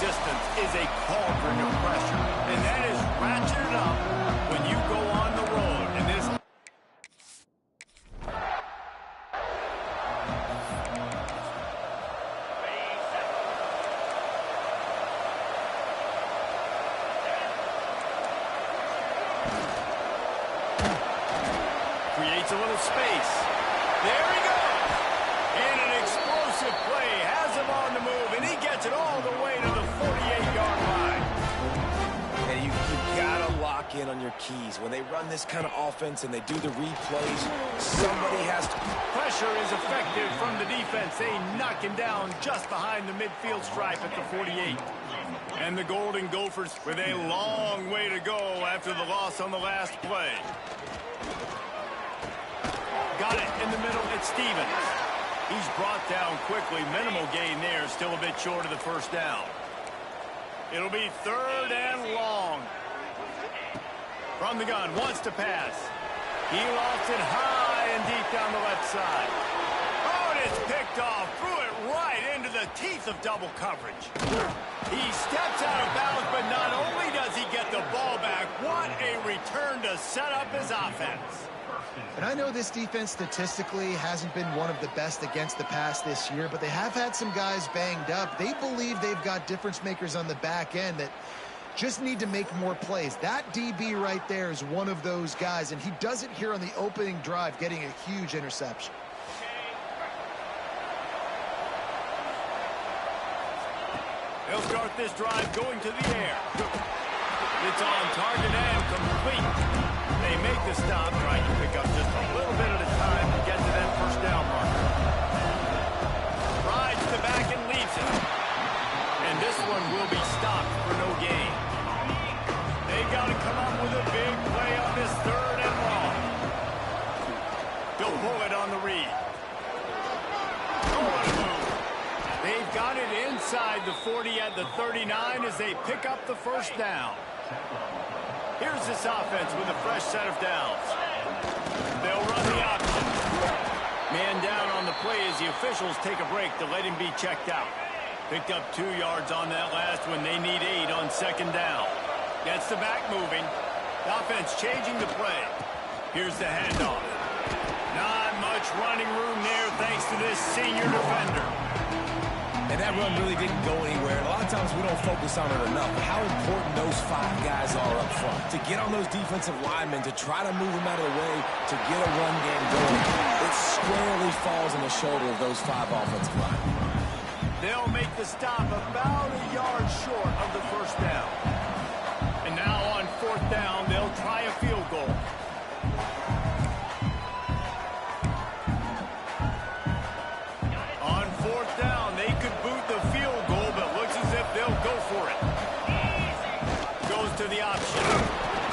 resistance is a cauldron of pressure, and that is ratcheted up when you go on the road. And this creates a little space. There he goes. And an explosive play has him on the move, and he gets it all the way to the 48-yard line. And you gotta lock in on your keys. When they run this kind of offense and they do the replays, somebody has to... Pressure is effective from the defense. They knock him down just behind the midfield stripe at the 48. And the Golden Gophers with a long way to go after the loss on the last play. Got it in the middle. It's Stevens. He's brought down quickly. Minimal gain there. Still a bit short of the first down. It'll be 3rd and long. From the gun. Wants to pass. He lost it high and deep down the left side. Oh, and it's picked off. Threw it right into the teeth of double coverage. He steps out of bounds, but not only does he get the ball back, what a return to set up his offense. And I know this defense statistically hasn't been one of the best against the pass this year, but they have had some guys banged up. They believe they've got difference makers on the back end that just need to make more plays. That DB right there is one of those guys, and he does it here on the opening drive, getting a huge interception. They'll start this drive going to the air. It's on target and complete. They make the stop, trying to pick up just a little bit at a time to get to that first down marker. Rides the back and leaves it. And this one will be stopped for no gain. They've got to come up with a big play on this 3rd and long. They'll pull it on the read. Oh, what a move. They've got it inside the 40 at the 39 as they pick up the first down. Here's this offense with a fresh set of downs. They'll run the option. Man down on the play as the officials take a break to let him be checked out. Picked up 2 yards on that last one. They need 8 on 2nd down. Gets the back moving. The offense changing the play. Here's the handoff. Not much running room there thanks to this senior defender. And that run really didn't go anywhere. A lot of times we don't focus on it enough. How important those 5 guys are up front. To get on those defensive linemen, to try to move them out of the way, to get a run game going. It squarely falls on the shoulder of those 5 offensive linemen. They'll make the stop about a yard short of the first down. And now on 4th down, they'll try a field goal. On 4th down, they could boot the field goal, but looks as if they'll go for it. Goes to the option.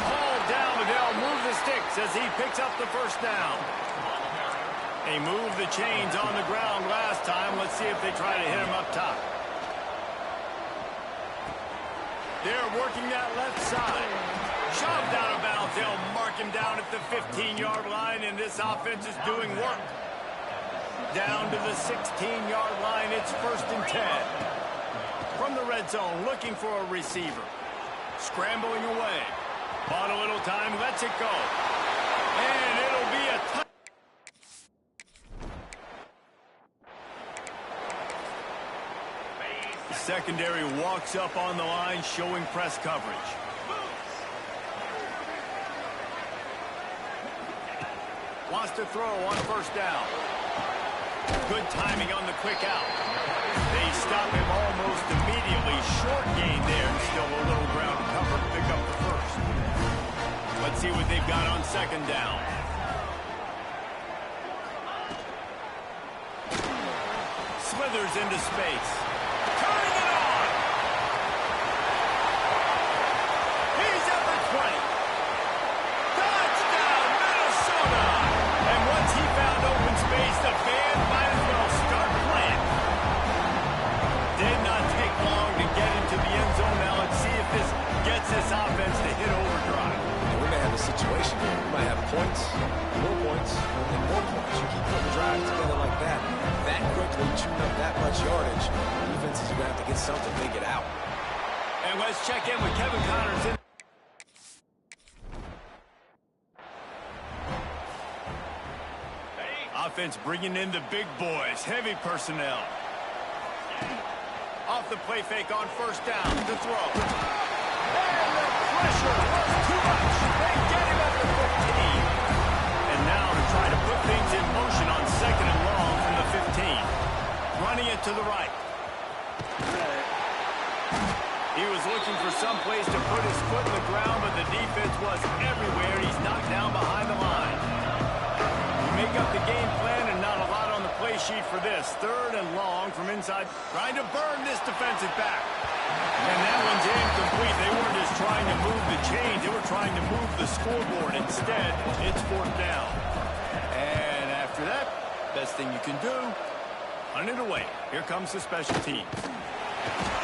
Hauled down, but they'll move the sticks as he picks up the first down. They moved the chains on the ground last time. Let's see if they try to hit him up top. They're working that left side. Shoved out of bounds. They'll mark him down at the 15-yard line, and this offense is doing work. Down to the 16-yard line. It's 1st and 10. From the red zone, looking for a receiver. Scrambling away. Bought a little time, lets it go. And it'll be a touchdown. Secondary walks up on the line, showing press coverage. Wants to throw on 1st down. Good timing on the quick out. They stop him almost immediately. Short gain there. Still a little ground to cover to pick up the first. Let's see what they've got on 2nd down. Slithers into space. Turning it on. He's at the 20. Touchdown, Minnesota. And once he found open space, the band might as well start playing. Did not take long to get into the end zone. Now let's see if this gets this offense to hit overdrive. And we may have a situation here. We might have points, more points, and more points. You keep putting drives together like that quickly, chewing up that much yardage, defense is going to have to get something to get out. And let's check in with Kevin Connors. Offense bringing in the big boys, heavy personnel. Off the play fake on first down to throw. And the pressure was too much. They get him at the 15. And now to try to put things in motion on second and long from the 15. Running it to the right. He was looking for some place to put his foot in the ground, but the defense was everywhere. He's knocked down behind the line. Make up the game plan and not a lot on the play sheet for this. Third and long from inside. Trying to burn this defensive back. And that one's incomplete. They weren't just trying to move the chains. They were trying to move the scoreboard. Instead, it's fourth down. And after that, best thing you can do, hunt it away. Here comes the special teams.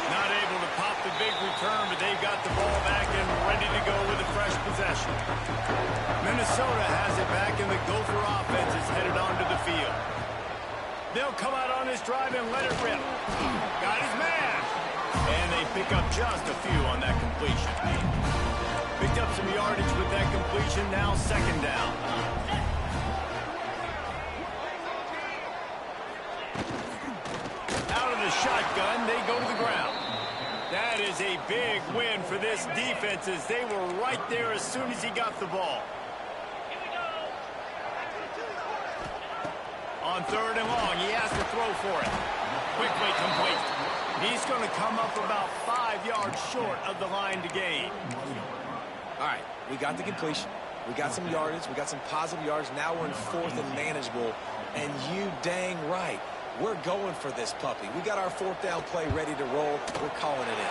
Not able to pop the big return, but they've got the ball back and ready to go with a fresh possession. Minnesota has it back, and the Gopher offense is headed onto the field. They'll come out on this drive and let it rip. Got his man. And they pick up just a few on that completion. Picked up some yardage with that completion, now second down. Out of the shotgun, they go to the ground. That is a big win for this defense as they were right there as soon as he got the ball. On third and long, he has to throw for it. Quickly complete. He's going to come up about 5 yards short of the line to gain. All right, we got the completion. We got some yardage. We got some positive yards. Now we're in fourth and manageable. And you dang right. We're going for this puppy. We got our fourth down play ready to roll. We're calling it in.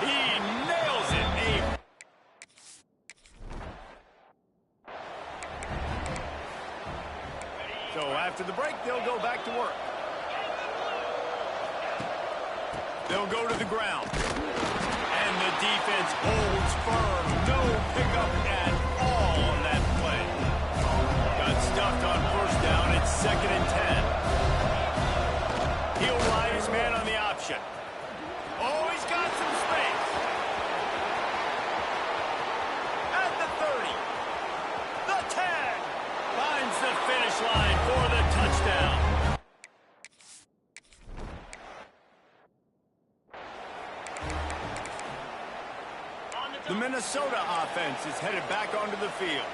He nails it. So after the break, they'll go back to work. They'll go to the ground. And the defense holds firm. No pickup at all on that play. Got stuffed on first down. It's second and 10. He'll ride his man on the option. Oh, he's got some space. At the 30. The 10. Finds the finish line for the touchdown. The Minnesota offense is headed back onto the field.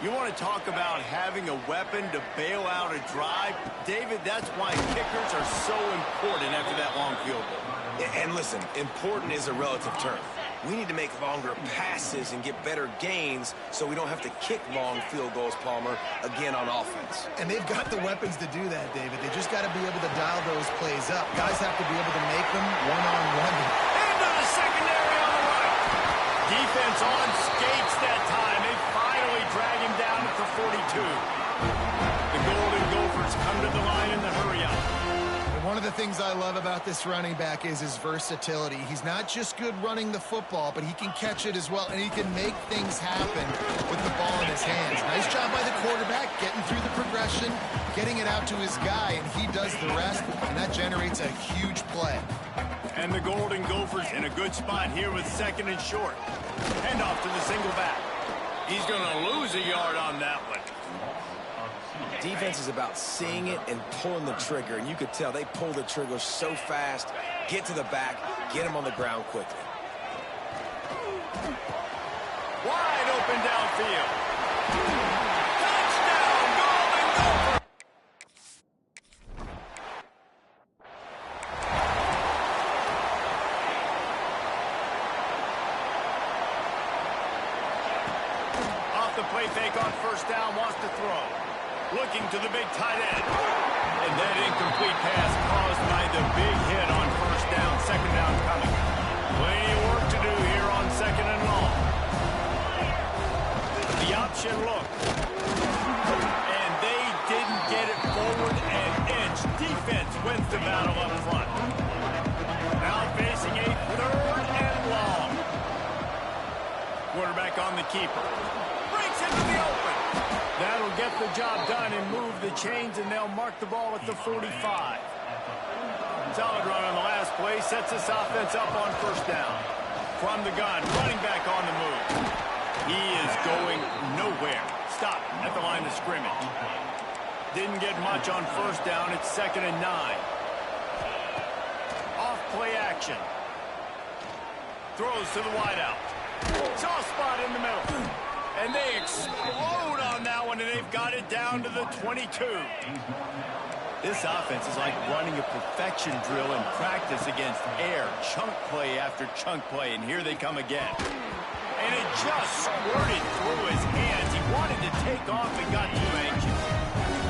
You want to talk about having a weapon to bail out a drive? David, that's why kickers are so important after that long field goal. And listen, important is a relative term. We need to make longer passes and get better gains so we don't have to kick long field goals, Palmer, again on offense. And they've got the weapons to do that, David. They just got to be able to dial those plays up. Guys have to be able to make them one-on-one. Into the secondary on the right. Defense on skates that time. They finally drag him down at the 42. The Golden Gophers come to the line in the hurry-up. One of the things I love about this running back is his versatility. He's not just good running the football, but he can catch it as well, and he can make things happen with the ball in his hands. Nice job by the quarterback, getting through the progression, getting it out to his guy, and he does the rest, and that generates a huge play. And the Golden Gophers in a good spot here with second and short. Hand off to the single back. He's going to lose a yard on that one. Defense is about seeing it and pulling the trigger, and you could tell they pull the trigger so fast, get to the back, get him on the ground quickly. Wide open downfield. Touchdown, Golden Gophers! Off the play fake on first down, wants to throw. Looking to the big tight end. And that incomplete pass caused by the big hit on first down, second down coming. Plenty of work to do here on second and long. The option look. And they didn't get it forward an inch. Defense wins the battle up front. Now facing a third and long. Quarterback on the keeper. Breaks into the open. That'll get the job done and move the chains, and they'll mark the ball at the 45. Solid run on the last play. Sets this offense up on first down. From the gun, running back on the move. He is going nowhere. Stop at the line of scrimmage. Didn't get much on first down. It's 2nd and 9. Off play action. Throws to the wideout. Soft spot in the middle. And they explode on that one, and they've got it down to the 22. This offense is like running a perfection drill in practice against air. Chunk play after chunk play, and here they come again. And it just squirted through his hands. He wanted to take off and got too anxious.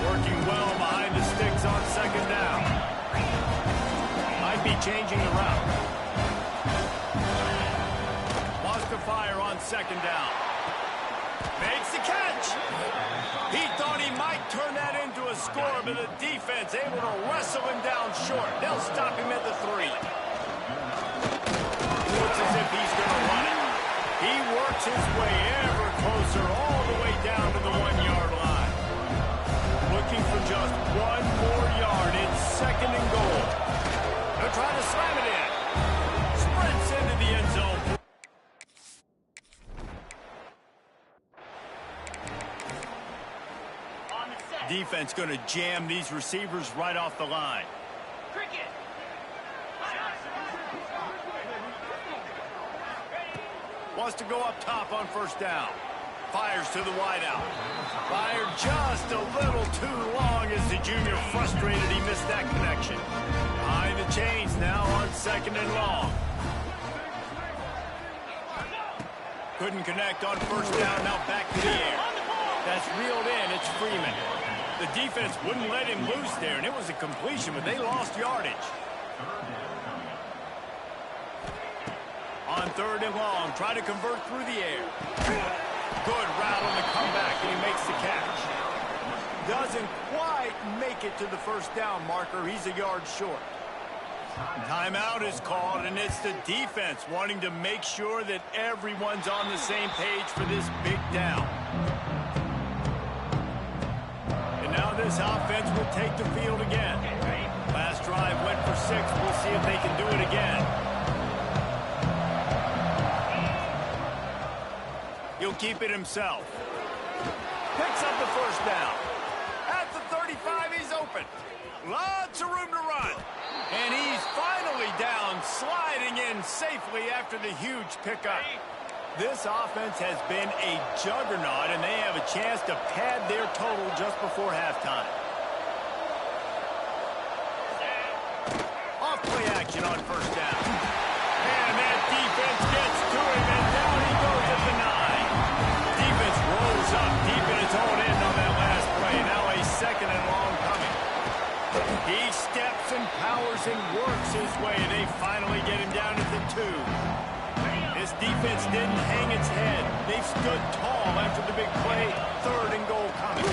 Working well behind the sticks on 2nd down. Might be changing the route. Wants to fire on 2nd down. Makes the catch. He thought he might turn that into a score, but the defense able to wrestle him down short. They'll stop him at the 3. Looks as if he's going to run it. He works his way ever closer all the way down to the 1-yard line. Looking for just 1 more yard. It's 2nd and goal. They'll try to slam it in. Sprints into the end zone. Defense going to jam these receivers right off the line. Cricket. Wants to go up top on first down. Fires to the wideout. Fired just a little too long as the junior frustrated he missed that connection. Behind the chains now on 2nd and long. Couldn't connect on first down, now back to the air. That's reeled in, it's Freeman. The defense wouldn't let him loose there, and it was a completion, but they lost yardage. On 3rd and long, try to convert through the air. Good route on the comeback, and he makes the catch. Doesn't quite make it to the first down marker. He's a yard short. Timeout is called, and it's the defense wanting to make sure that everyone's on the same page for this big down. And now this offense will take the field again. Last drive went for 6. We'll see if they can do it again. He'll keep it himself. Picks up the first down. At the 35, he's open. Lots of room to run. And he's finally down, sliding in safely after the huge pickup. This offense has been a juggernaut, and they have a chance to pad their total just before halftime. Off play action on first down. And that defense gets to him, and down he goes at the 9. Defense rolls up deep in its own end on that last play. Now a 2nd and long coming. He steps and powers and works his way. They finally get him down at the 2. This defense didn't hang its head. They stood tall after the big play. 3rd and goal coming.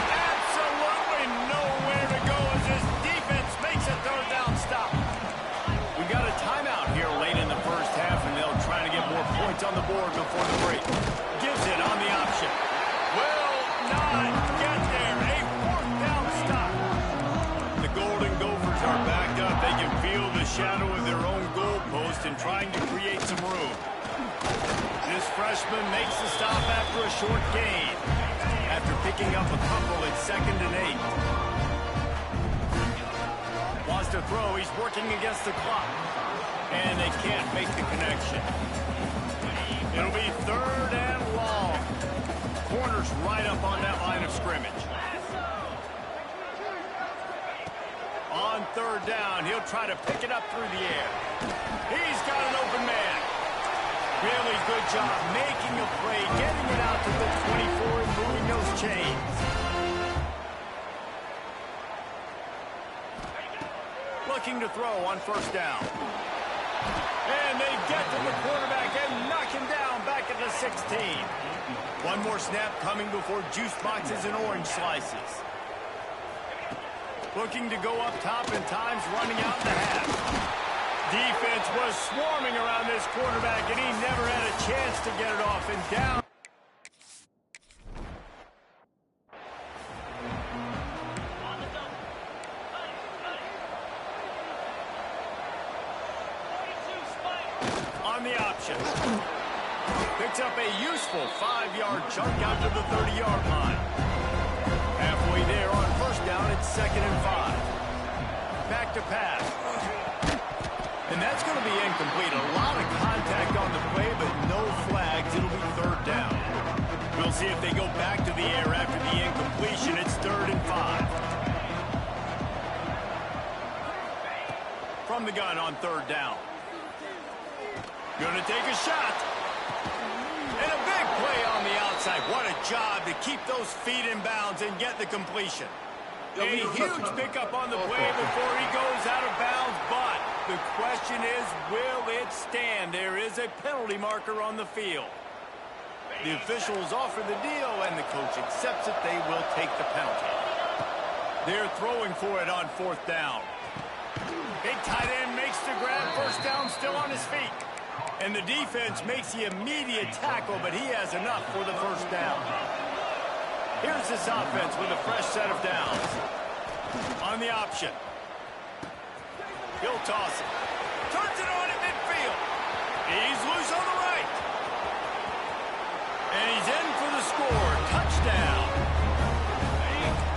Absolutely nowhere to go as this defense makes a 3rd down stop. We got a timeout here late in the first half, and they'll try to get more points on the board before the break. Gives it on the option. Will not get there. A 4th down stop. The Golden Gophers are backed up. They can feel the shadow of their own goalpost and trying to create some room. This freshman makes the stop after a short gain. After picking up a couple at 2nd and 8. Wants to throw. He's working against the clock. And they can't make the connection. It'll be 3rd and long. Corner's right up on that line of scrimmage. On 3rd down, he'll try to pick it up through the air. He's got an open man. Really good job making a play, getting it out to the 24 and moving those chains. Looking to throw on first down. And they get to the quarterback and knock him down back at the 16. One more snap coming before juice boxes and orange slices. Looking to go up top, and time's running out in the half. Defense was swarming around this quarterback, and he never had a chance to get it off. And down. on the option. Picks up a useful 5-yard chunk out to the 30-yard line. Halfway there on first down, it's 2nd and 5. Back to pass. And that's going to be incomplete. A lot of contact on the play, but no flags. It'll be 3rd down. We'll see if they go back to the air after the incompletion. It's 3rd and 5. From the gun on 3rd down. Going to take a shot. And a big play on the outside. What a job to keep those feet in bounds and get the completion. A huge pickup on the play before he goes out of bounds, but the question is, will it stand? There is a penalty marker on the field. The officials offer the deal, and the coach accepts it. They will take the penalty. They're throwing for it on 4th down. Big tight end makes the grab. First down, still on his feet. And the defense makes the immediate tackle, but he has enough for the first down. Here's this offense with a fresh set of downs. On the option. He'll toss it. Turns it on at midfield. He's loose on the right. And he's in for the score. Touchdown.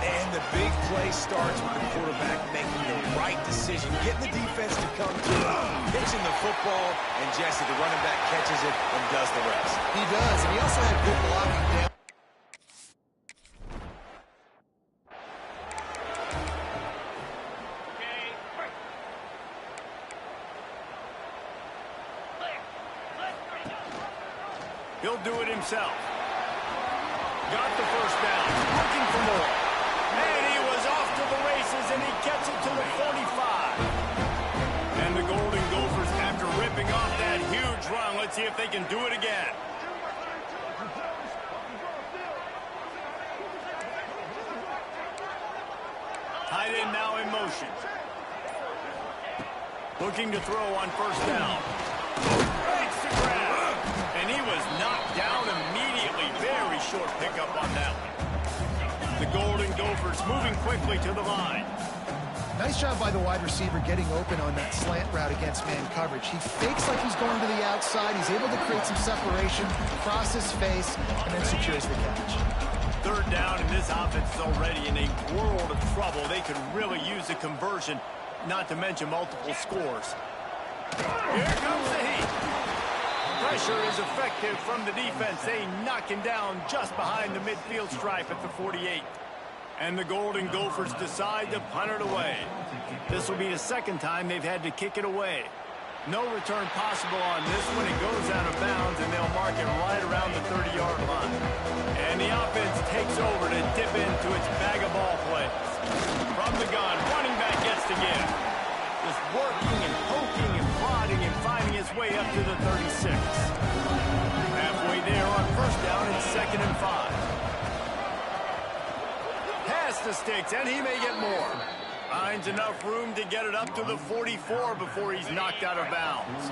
And the big play starts with the quarterback making the right decision, getting the defense to come to him, pitching the football, and Jesse, the running back, catches it and does the rest. He does, and he also had good blocking down. He'll do it himself. Got the first down. Looking for more. And he was off to the races, and he gets it to the 45. And the Golden Gophers, after ripping off that huge run, let's see if they can do it again. Tight end now in motion. Looking to throw on first down. Breaks the grab. And he was knocked down immediately. Very short pickup on that one. The Golden Gophers moving quickly to the line. Nice job by the wide receiver getting open on that slant route against man coverage. He fakes like he's going to the outside. He's able to create some separation, cross his face, and then secures the catch. 3rd down, and this offense is already in a world of trouble. They could really use a conversion, not to mention multiple scores. Here comes the heat. Pressure is effective from the defense. They knock him down just behind the midfield stripe at the 48. And the Golden Gophers decide to punt it away. This will be the 2nd time they've had to kick it away. No return possible on this one. It goes out of bounds, and they'll mark it right around the 30-yard line. And the offense takes over to dip into its bag of ball plays. From the gun, running back gets to give. Just working and poking and prodding and finding his way up to the 36. Halfway there on first down, it's 2nd and 5. Pass the sticks, and he may get more. Finds enough room to get it up to the 44 before he's knocked out of bounds.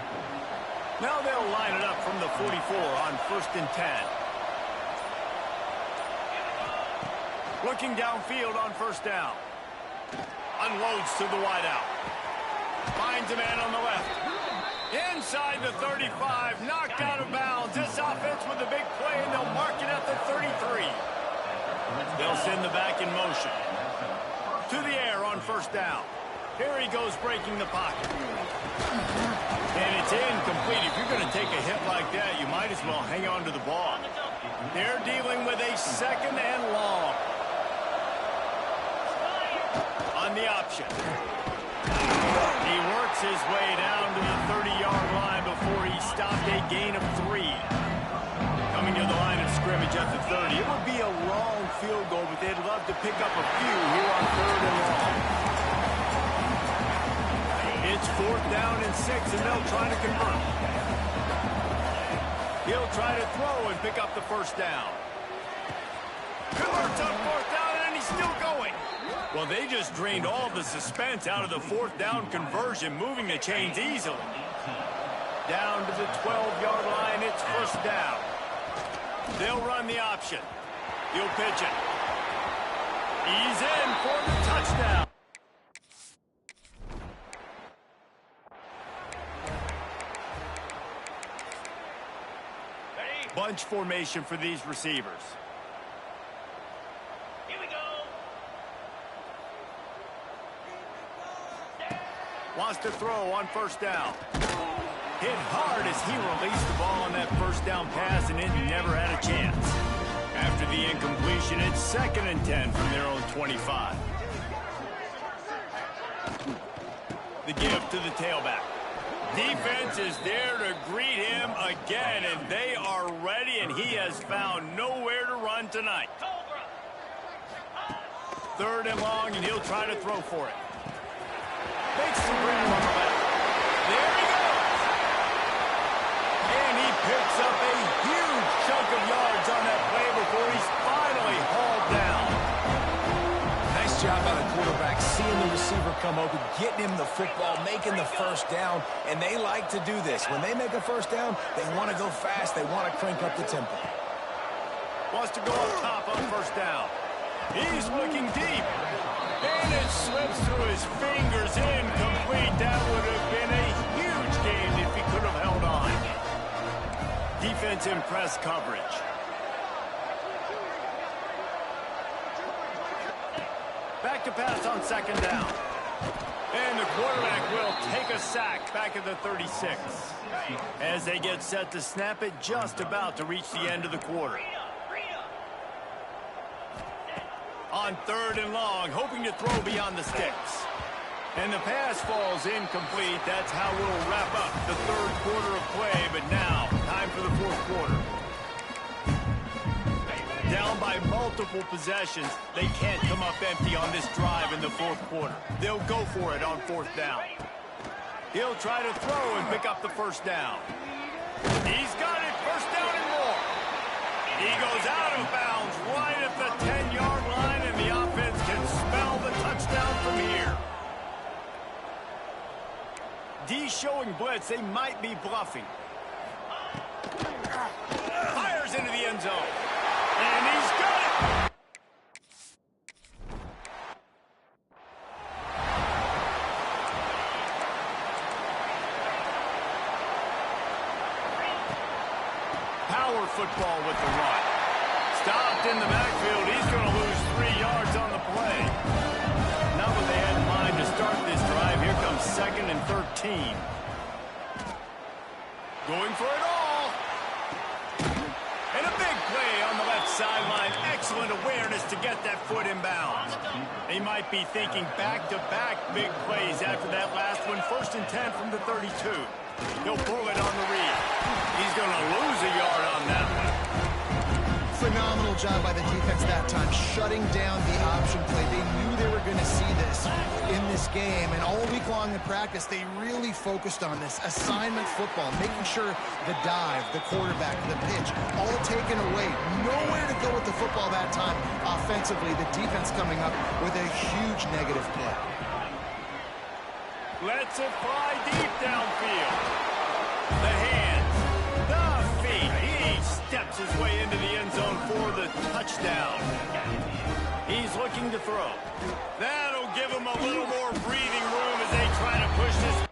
Now they'll line it up from the 44 on 1st and 10. Looking downfield on first down. Unloads to the wideout. Finds a man on the left. Inside the 35, knocked out of bounds. This offense with a big play, and they'll mark it at the 33. They'll send the back in motion. To the air on first down. Here he goes breaking the pocket. And it's incomplete. If you're going to take a hit like that, you might as well hang on to the ball. They're dealing with a 2nd and long. On the option. He works his way down to the 30-yard line before he stopped a gain of 3. Coming to the line of scrimmage at the 30. It would be a long field goal, but they'd love to pick up a few here on 3rd and long. It's 4th down and 6, and they'll try to convert. He'll try to throw and pick up the first down. Converts on 4th down, and he's still going. Well, they just drained all the suspense out of the 4th down conversion, moving the chains easily. Down to the 12-yard line, it's first down. They'll run the option. He'll pitch it. He's in for the touchdown. Bunch formation for these receivers. Here we go. Wants to throw on first down. Hit hard as he released the ball on that first down pass, and it never had a chance. After the incompletion, it's 2nd and 10 from their own 25. The give to the tailback. Defense is there to greet him again, and they are ready, and he has found nowhere to run tonight. 3rd and long, and he'll try to throw for it. Makes the grab on the left. There he goes. And he picks up a huge chunk of yards on that play before he's finally hauled down. Nice job by the quarterback, seeing the receiver come open, getting him the football, making the first down, and they like to do this. When they make a first down, they want to go fast. They want to crank up the tempo. Wants to go up top on first down. He's looking deep. And it slips through his fingers, incomplete. That would have been a huge gain if he could have held on. Defense in press coverage. Back to pass on 2nd down. And the quarterback will take a sack back at the 36. As they get set to snap it, just about to reach the end of the quarter. On 3rd and long, hoping to throw beyond the sticks. And the pass falls incomplete. That's how we'll wrap up the 3rd quarter of play. But now, time for the 4th quarter. Down by multiple possessions, they can't come up empty on this drive in the 4th quarter. They'll go for it on 4th down. He'll try to throw and pick up the first down. He's got it, 1st down and more. He goes out of bounds right at the 10-yard line, and the offense can spell the touchdown from here. D showing blitz. They might be bluffing. Fires into the end zone. And he's got it. Power football with the run. Stopped in the backfield. He's going to lose 3 yards on the play. Not what they had in mind to start this drive. Here comes 2nd and 13. Going for it all. And a big play on the left sideline. Excellent awareness to get that foot in bounds. They might be thinking back-to-back big plays after that last one. 1st and 10 from the 32. He'll pull it on the read. He's going to lose a yard on that one. Phenomenal job by the defense that time, shutting down the option play. They knew they were going to see this in this game, and all week long in practice, they really focused on this assignment football, making sure the dive, the quarterback, the pitch, all taken away. Nowhere to go with the football that time offensively. The defense coming up with a huge negative play. Lets it fly deep downfield. The hands, the feet. He steps his way into the end zone for the touchdown. He's looking to throw. That'll give him a little more breathing room as they try to push this.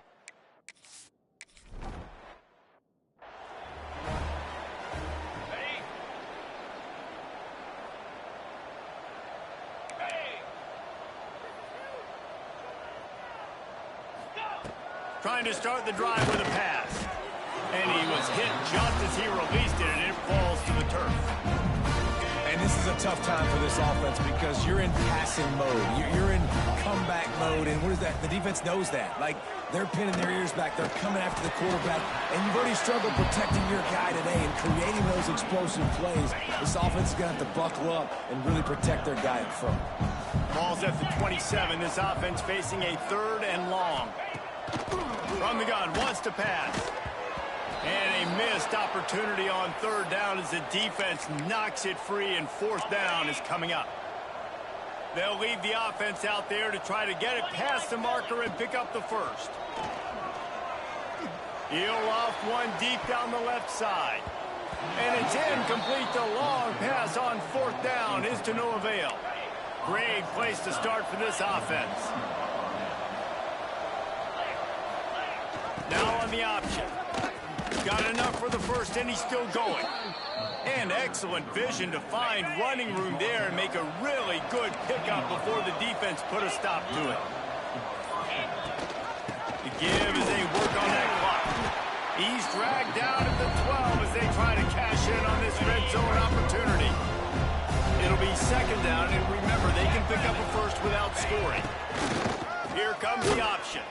Trying to start the drive with a pass. And he was hit just as he released it, and it falls to the turf. And this is a tough time for this offense because you're in passing mode. You're in comeback mode, and what is that? The defense knows that. Like, they're pinning their ears back. They're coming after the quarterback, and you've already struggled protecting your guy today and creating those explosive plays. This offense is going to have to buckle up and really protect their guy in front. Ball's at the 27. This offense facing a 3rd and long. From the gun, wants to pass. And a missed opportunity on 3rd down as the defense knocks it free, and 4th down is coming up. They'll leave the offense out there to try to get it past the marker and pick up the first. He'll loft one deep down the left side. And it's incomplete. The long pass on 4th down is to no avail. Great place to start for this offense. Now on the option. Got enough for the first, and he's still going. And excellent vision to find running room there and make a really good pickup before the defense put a stop to it. The give as they work on that clock. He's dragged down at the 12 as they try to cash in on this red zone opportunity. It'll be second down, and remember, they can pick up a first without scoring. Here comes the option.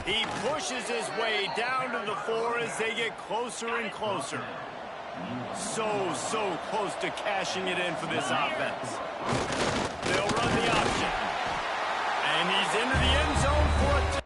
He pushes his way down to the 4 as they get closer and closer. So close to cashing it in for this offense. They'll run the option. And he's into the end zone for a